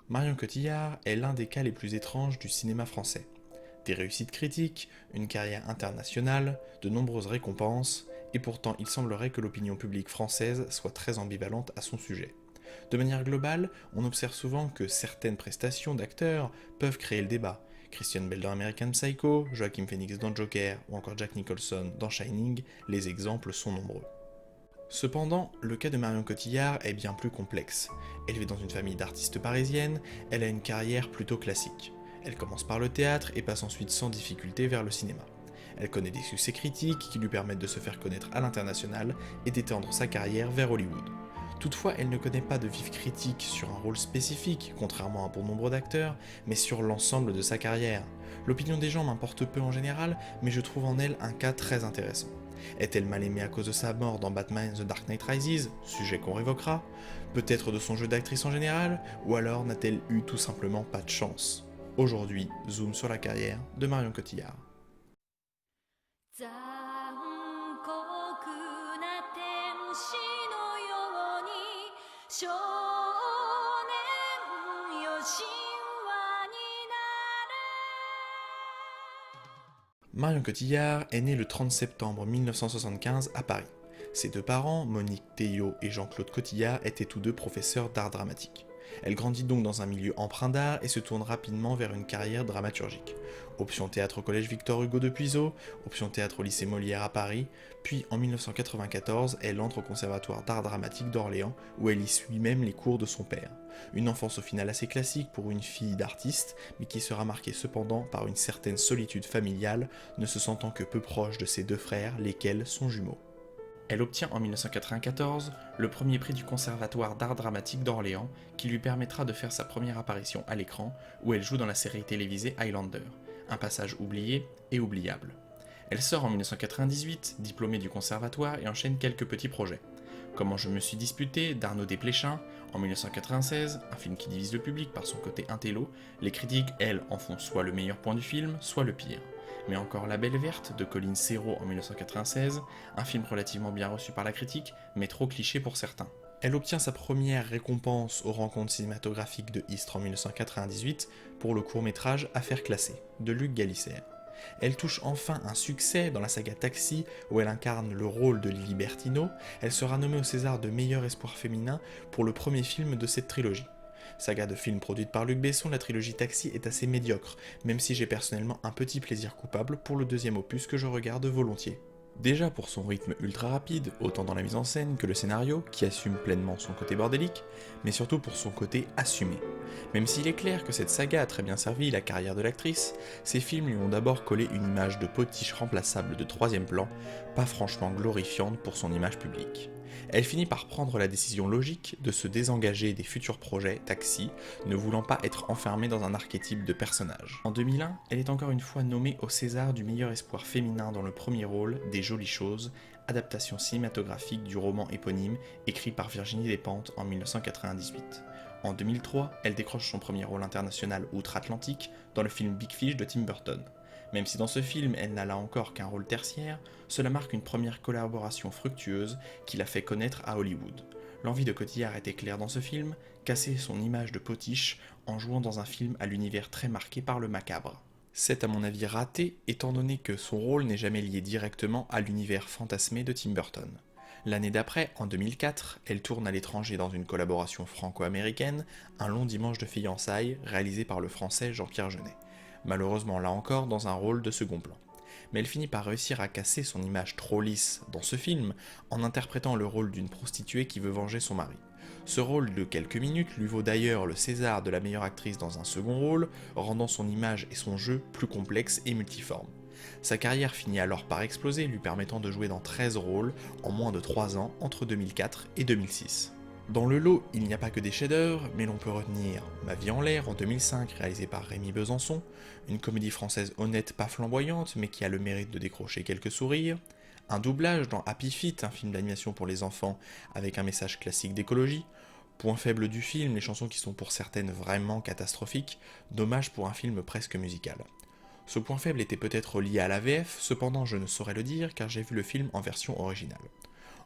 Marion Cotillard est l'un des cas les plus étranges du cinéma français. Des réussites critiques, une carrière internationale, de nombreuses récompenses, et pourtant il semblerait que l'opinion publique française soit très ambivalente à son sujet. De manière globale, on observe souvent que certaines prestations d'acteurs peuvent créer le débat. Christian Bale dans American Psycho, Joaquin Phoenix dans Joker ou encore Jack Nicholson dans Shining, les exemples sont nombreux. Cependant, le cas de Marion Cotillard est bien plus complexe. Élevée dans une famille d'artistes parisiennes, elle a une carrière plutôt classique. Elle commence par le théâtre et passe ensuite sans difficulté vers le cinéma. Elle connaît des succès critiques qui lui permettent de se faire connaître à l'international et d'étendre sa carrière vers Hollywood. Toutefois, elle ne connaît pas de vives critiques sur un rôle spécifique, contrairement à bon nombre d'acteurs, mais sur l'ensemble de sa carrière. L'opinion des gens m'importe peu en général, mais je trouve en elle un cas très intéressant. Est-elle mal aimée à cause de sa mort dans Batman The Dark Knight Rises, sujet qu'on révoquera? Peut-être de son jeu d'actrice en général? Ou alors n'a-t-elle eu tout simplement pas de chance? Aujourd'hui, zoom sur la carrière de Marion Cotillard. 残酷な天使のように少年よ神話になれ Marion Cotillard est née le 30 septembre 1975 à Paris. Ses deux parents, Monique Théiot et Jean-Claude Cotillard, étaient tous deux professeurs d'art dramatique. Elle grandit donc dans un milieu empreint d'art et se tourne rapidement vers une carrière dramaturgique. Option théâtre au collège Victor Hugo de Puiseaux, option théâtre au lycée Molière à Paris, puis en 1994, elle entre au conservatoire d'art dramatique d'Orléans où elle y suit même les cours de son père. Une enfance au final assez classique pour une fille d'artiste, mais qui sera marquée cependant par une certaine solitude familiale, ne se sentant que peu proche de ses deux frères, lesquels sont jumeaux. Elle obtient en 1994 le premier prix du Conservatoire d'art dramatique d'Orléans qui lui permettra de faire sa première apparition à l'écran où elle joue dans la série télévisée Highlander, un passage oublié et oubliable. Elle sort en 1998, diplômée du conservatoire et enchaîne quelques petits projets. Comment je me suis disputé d'Arnaud Desplechin en 1996, un film qui divise le public par son côté intello, les critiques, elles, en font soit le meilleur point du film, soit le pire. Mais encore La Belle Verte de Colin Serrault en 1996, un film relativement bien reçu par la critique, mais trop cliché pour certains. Elle obtient sa première récompense aux rencontres cinématographiques de Istres en 1998 pour le court-métrage Affaires classées de Luc Galissère. Elle touche enfin un succès dans la saga Taxi où elle incarne le rôle de Lily Bertino. Elle sera nommée au César de meilleur espoir féminin pour le premier film de cette trilogie. Saga de films produite par Luc Besson, la trilogie Taxi est assez médiocre, même si j'ai personnellement un petit plaisir coupable pour le deuxième opus que je regarde volontiers. Déjà pour son rythme ultra rapide, autant dans la mise en scène que le scénario, qui assume pleinement son côté bordélique, mais surtout pour son côté assumé. Même s'il est clair que cette saga a très bien servi la carrière de l'actrice, ces films lui ont d'abord collé une image de potiche remplaçable de troisième plan, pas franchement glorifiante pour son image publique. Elle finit par prendre la décision logique de se désengager des futurs projets Taxi, ne voulant pas être enfermée dans un archétype de personnage. En 2001, elle est encore une fois nommée au César du meilleur espoir féminin dans le premier rôle Des Jolies Choses, adaptation cinématographique du roman éponyme écrit par Virginie Despentes en 1998. En 2003, elle décroche son premier rôle international outre-Atlantique dans le film Big Fish de Tim Burton. Même si dans ce film elle n'a là encore qu'un rôle tertiaire, cela marque une première collaboration fructueuse qui l'a fait connaître à Hollywood. L'envie de Cotillard était claire dans ce film, casser son image de potiche en jouant dans un film à l'univers très marqué par le macabre. C'est à mon avis raté, étant donné que son rôle n'est jamais lié directement à l'univers fantasmé de Tim Burton. L'année d'après, en 2004, elle tourne à l'étranger dans une collaboration franco-américaine, Un long dimanche de fiançailles, réalisé par le français Jean-Pierre Jeunet. Malheureusement là encore dans un rôle de second plan. Mais elle finit par réussir à casser son image trop lisse dans ce film en interprétant le rôle d'une prostituée qui veut venger son mari. Ce rôle de quelques minutes lui vaut d'ailleurs le César de la meilleure actrice dans un second rôle, rendant son image et son jeu plus complexes et multiformes. Sa carrière finit alors par exploser, lui permettant de jouer dans 13 rôles en moins de 3 ans entre 2004 et 2006. Dans le lot, il n'y a pas que des chefs-d'œuvre, mais l'on peut retenir Ma vie en l'air en 2005, réalisé par Rémi Besançon, une comédie française honnête pas flamboyante, mais qui a le mérite de décrocher quelques sourires, un doublage dans Happy Feet, un film d'animation pour les enfants avec un message classique d'écologie, point faible du film, les chansons qui sont pour certaines vraiment catastrophiques, dommage pour un film presque musical. Ce point faible était peut-être lié à la VF, cependant je ne saurais le dire car j'ai vu le film en version originale.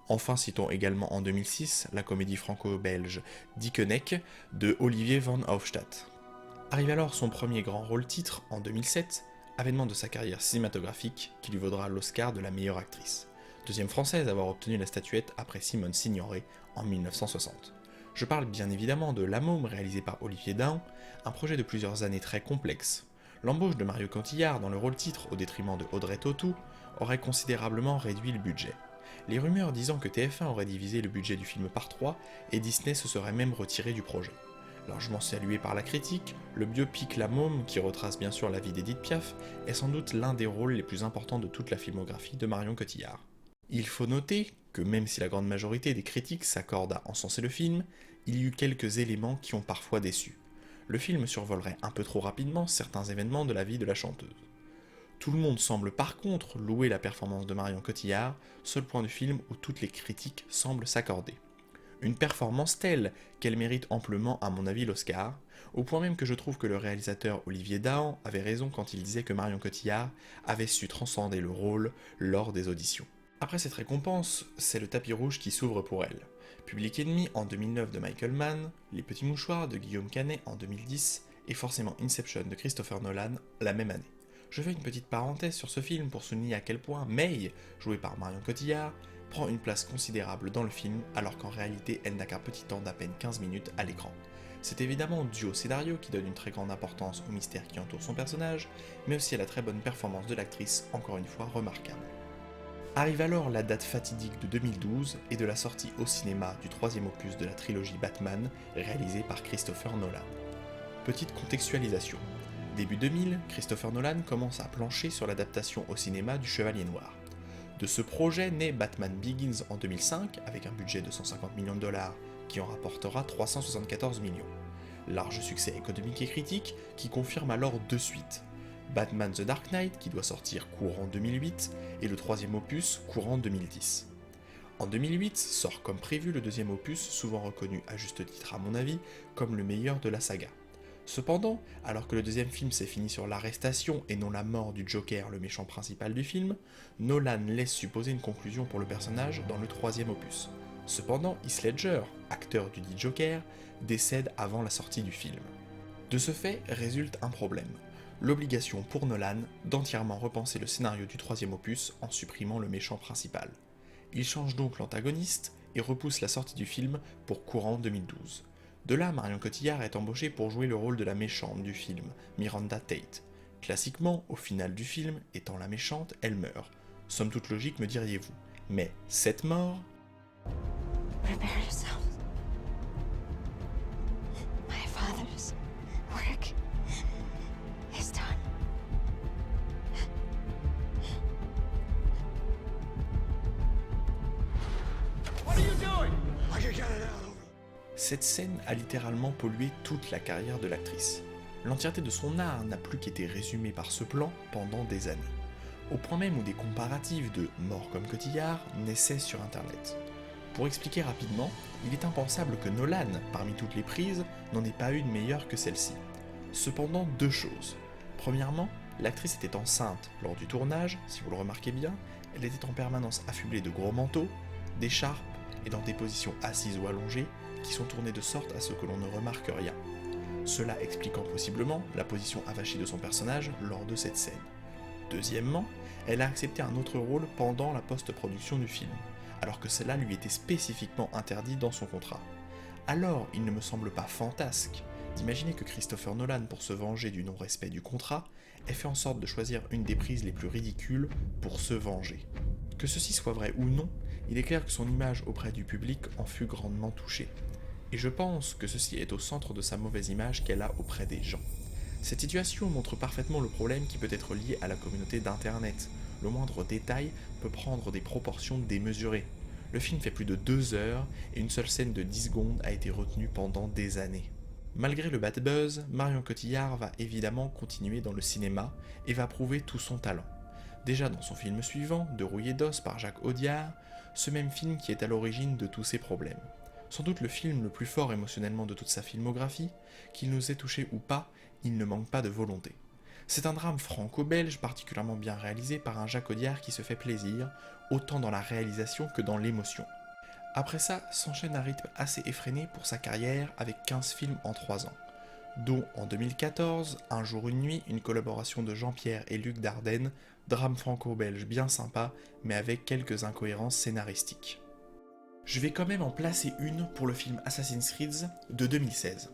Enfin, citons également en 2006 la comédie franco-belge Dickeneck de Olivier van Hofstadt. Arrive alors son premier grand rôle-titre en 2007, avènement de sa carrière cinématographique qui lui vaudra l'Oscar de la meilleure actrice. Deuxième française à avoir obtenu la statuette après Simone Signoret en 1960. Je parle bien évidemment de La Môme réalisé par Olivier Dahan, un projet de plusieurs années très complexe. L'embauche de Marion Cotillard dans le rôle-titre au détriment de Audrey Tautou aurait considérablement réduit le budget. Les rumeurs disant que TF1 aurait divisé le budget du film par 3 et Disney se serait même retiré du projet. Largement salué par la critique, le biopic La Môme, qui retrace bien sûr la vie d'Édith Piaf, est sans doute l'un des rôles les plus importants de toute la filmographie de Marion Cotillard. Il faut noter que même si la grande majorité des critiques s'accordent à encenser le film, il y eut quelques éléments qui ont parfois déçu. Le film survolerait un peu trop rapidement certains événements de la vie de la chanteuse. Tout le monde semble par contre louer la performance de Marion Cotillard, seul point du film où toutes les critiques semblent s'accorder. Une performance telle qu'elle mérite amplement à mon avis l'Oscar, au point même que je trouve que le réalisateur Olivier Dahan avait raison quand il disait que Marion Cotillard avait su transcender le rôle lors des auditions. Après cette récompense, c'est le tapis rouge qui s'ouvre pour elle. Public Enemy en 2009 de Michael Mann, Les Petits Mouchoirs de Guillaume Canet en 2010, et forcément Inception de Christopher Nolan la même année. Je fais une petite parenthèse sur ce film pour souligner à quel point May, jouée par Marion Cotillard, prend une place considérable dans le film alors qu'en réalité elle n'a qu'un petit temps d'à peine 15 minutes à l'écran. C'est évidemment dû au scénario qui donne une très grande importance au mystère qui entoure son personnage, mais aussi à la très bonne performance de l'actrice, encore une fois remarquable. Arrive alors la date fatidique de 2012 et de la sortie au cinéma du troisième opus de la trilogie Batman, réalisée par Christopher Nolan. Petite contextualisation. Début 2000, Christopher Nolan commence à plancher sur l'adaptation au cinéma du Chevalier Noir. De ce projet naît Batman Begins en 2005, avec un budget de 150 millions de dollars, qui en rapportera 374 millions. Large succès économique et critique, qui confirme alors deux suites. Batman The Dark Knight, qui doit sortir courant 2008, et le troisième opus courant 2010. En 2008 sort comme prévu le deuxième opus, souvent reconnu à juste titre à mon avis, comme le meilleur de la saga. Cependant, alors que le deuxième film s'est fini sur l'arrestation et non la mort du Joker, le méchant principal du film, Nolan laisse supposer une conclusion pour le personnage dans le troisième opus. Cependant, Heath Ledger, acteur du dit Joker, décède avant la sortie du film. De ce fait, résulte un problème. L'obligation pour Nolan d'entièrement repenser le scénario du troisième opus en supprimant le méchant principal. Il change donc l'antagoniste et repousse la sortie du film pour courant 2012. De là, Marion Cotillard est embauchée pour jouer le rôle de la méchante du film, Miranda Tate. Classiquement, au final du film, étant la méchante, elle meurt. Somme toute logique, me diriez-vous. Mais cette mort... Prepare yourself. My father's work is done. What are you doing? I can get it out. Cette scène a littéralement pollué toute la carrière de l'actrice. L'entièreté de son art n'a plus qu'été résumée par ce plan pendant des années. Au point même où des comparatifs de Mort comme Cotillard naissaient sur internet. Pour expliquer rapidement, il est impensable que Nolan, parmi toutes les prises, n'en ait pas une meilleure que celle-ci. Cependant, deux choses. Premièrement, l'actrice était enceinte lors du tournage, si vous le remarquez bien, elle était en permanence affublée de gros manteaux, d'écharpes et dans des positions assises ou allongées qui sont tournées de sorte à ce que l'on ne remarque rien. Cela expliquant possiblement la position avachie de son personnage lors de cette scène. Deuxièmement, elle a accepté un autre rôle pendant la post-production du film, alors que cela lui était spécifiquement interdit dans son contrat. Alors, il ne me semble pas fantasque d'imaginer que Christopher Nolan, pour se venger du non-respect du contrat, ait fait en sorte de choisir une des prises les plus ridicules pour se venger. Que ceci soit vrai ou non, il est clair que son image auprès du public en fut grandement touchée. Et je pense que ceci est au centre de sa mauvaise image qu'elle a auprès des gens. Cette situation montre parfaitement le problème qui peut être lié à la communauté d'Internet. Le moindre détail peut prendre des proportions démesurées. Le film fait plus de 2 heures et une seule scène de 10 secondes a été retenue pendant des années. Malgré le bad buzz, Marion Cotillard va évidemment continuer dans le cinéma et va prouver tout son talent. Déjà dans son film suivant, De rouillé d'os par Jacques Audiard, ce même film qui est à l'origine de tous ses problèmes. Sans doute le film le plus fort émotionnellement de toute sa filmographie, qu'il nous ait touché ou pas, il ne manque pas de volonté. C'est un drame franco-belge particulièrement bien réalisé par un Jacques Audiard qui se fait plaisir, autant dans la réalisation que dans l'émotion. Après ça, s'enchaîne un rythme assez effréné pour sa carrière avec 15 films en 3 ans, dont en 2014, Un jour une nuit, une collaboration de Jean-Pierre et Luc Dardenne, drame franco-belge bien sympa, mais avec quelques incohérences scénaristiques. Je vais quand même en placer une pour le film Assassin's Creed de 2016.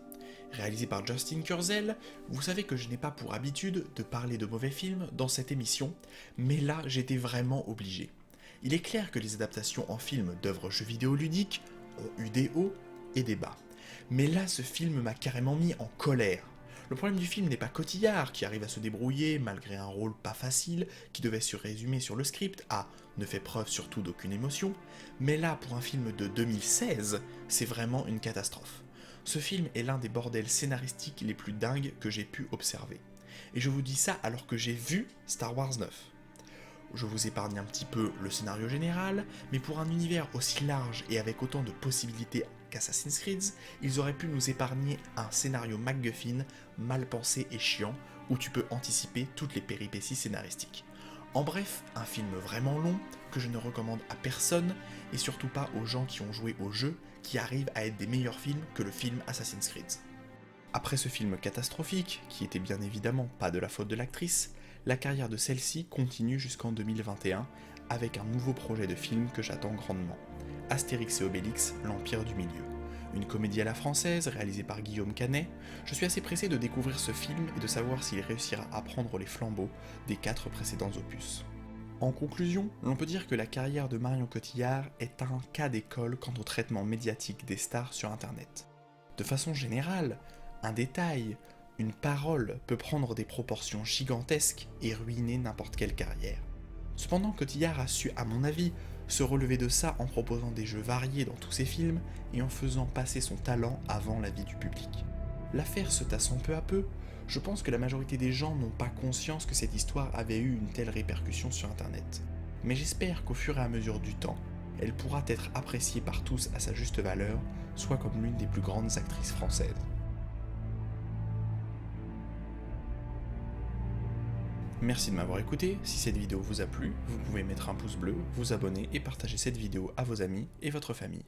Réalisé par Justin Kurzel, vous savez que je n'ai pas pour habitude de parler de mauvais films dans cette émission, mais là j'étais vraiment obligé. Il est clair que les adaptations en film d'œuvres jeux vidéo ludiques ont eu des hauts et des bas. Mais là ce film m'a carrément mis en colère. Le problème du film n'est pas Cotillard, qui arrive à se débrouiller malgré un rôle pas facile, qui devait se résumer sur le script à ne fait preuve surtout d'aucune émotion, mais là pour un film de 2016, c'est vraiment une catastrophe. Ce film est l'un des bordels scénaristiques les plus dingues que j'ai pu observer. Et je vous dis ça alors que j'ai vu Star Wars 9. Je vous épargne un petit peu le scénario général, mais pour un univers aussi large et avec autant de possibilités qu'Assassin's Creed, ils auraient pu nous épargner un scénario MacGuffin mal pensé et chiant, où tu peux anticiper toutes les péripéties scénaristiques. En bref, un film vraiment long, que je ne recommande à personne, et surtout pas aux gens qui ont joué au jeu, qui arrivent à être des meilleurs films que le film Assassin's Creed. Après ce film catastrophique, qui était bien évidemment pas de la faute de l'actrice, la carrière de celle-ci continue jusqu'en 2021 avec un nouveau projet de film que j'attends grandement. Astérix et Obélix, l'Empire du Milieu. Une comédie à la française réalisée par Guillaume Canet. Je suis assez pressé de découvrir ce film et de savoir s'il réussira à prendre les flambeaux des 4 précédents opus. En conclusion, l'on peut dire que la carrière de Marion Cotillard est un cas d'école quant au traitement médiatique des stars sur internet. De façon générale, un détail, une parole peut prendre des proportions gigantesques et ruiner n'importe quelle carrière. Cependant, Cotillard a su, à mon avis, se relever de ça en proposant des jeux variés dans tous ses films et en faisant passer son talent avant la vie du public. L'affaire se tassant peu à peu, je pense que la majorité des gens n'ont pas conscience que cette histoire avait eu une telle répercussion sur internet. Mais j'espère qu'au fur et à mesure du temps, elle pourra être appréciée par tous à sa juste valeur, soit comme l'une des plus grandes actrices françaises. Merci de m'avoir écouté, si cette vidéo vous a plu, vous pouvez mettre un pouce bleu, vous abonner et partager cette vidéo à vos amis et votre famille.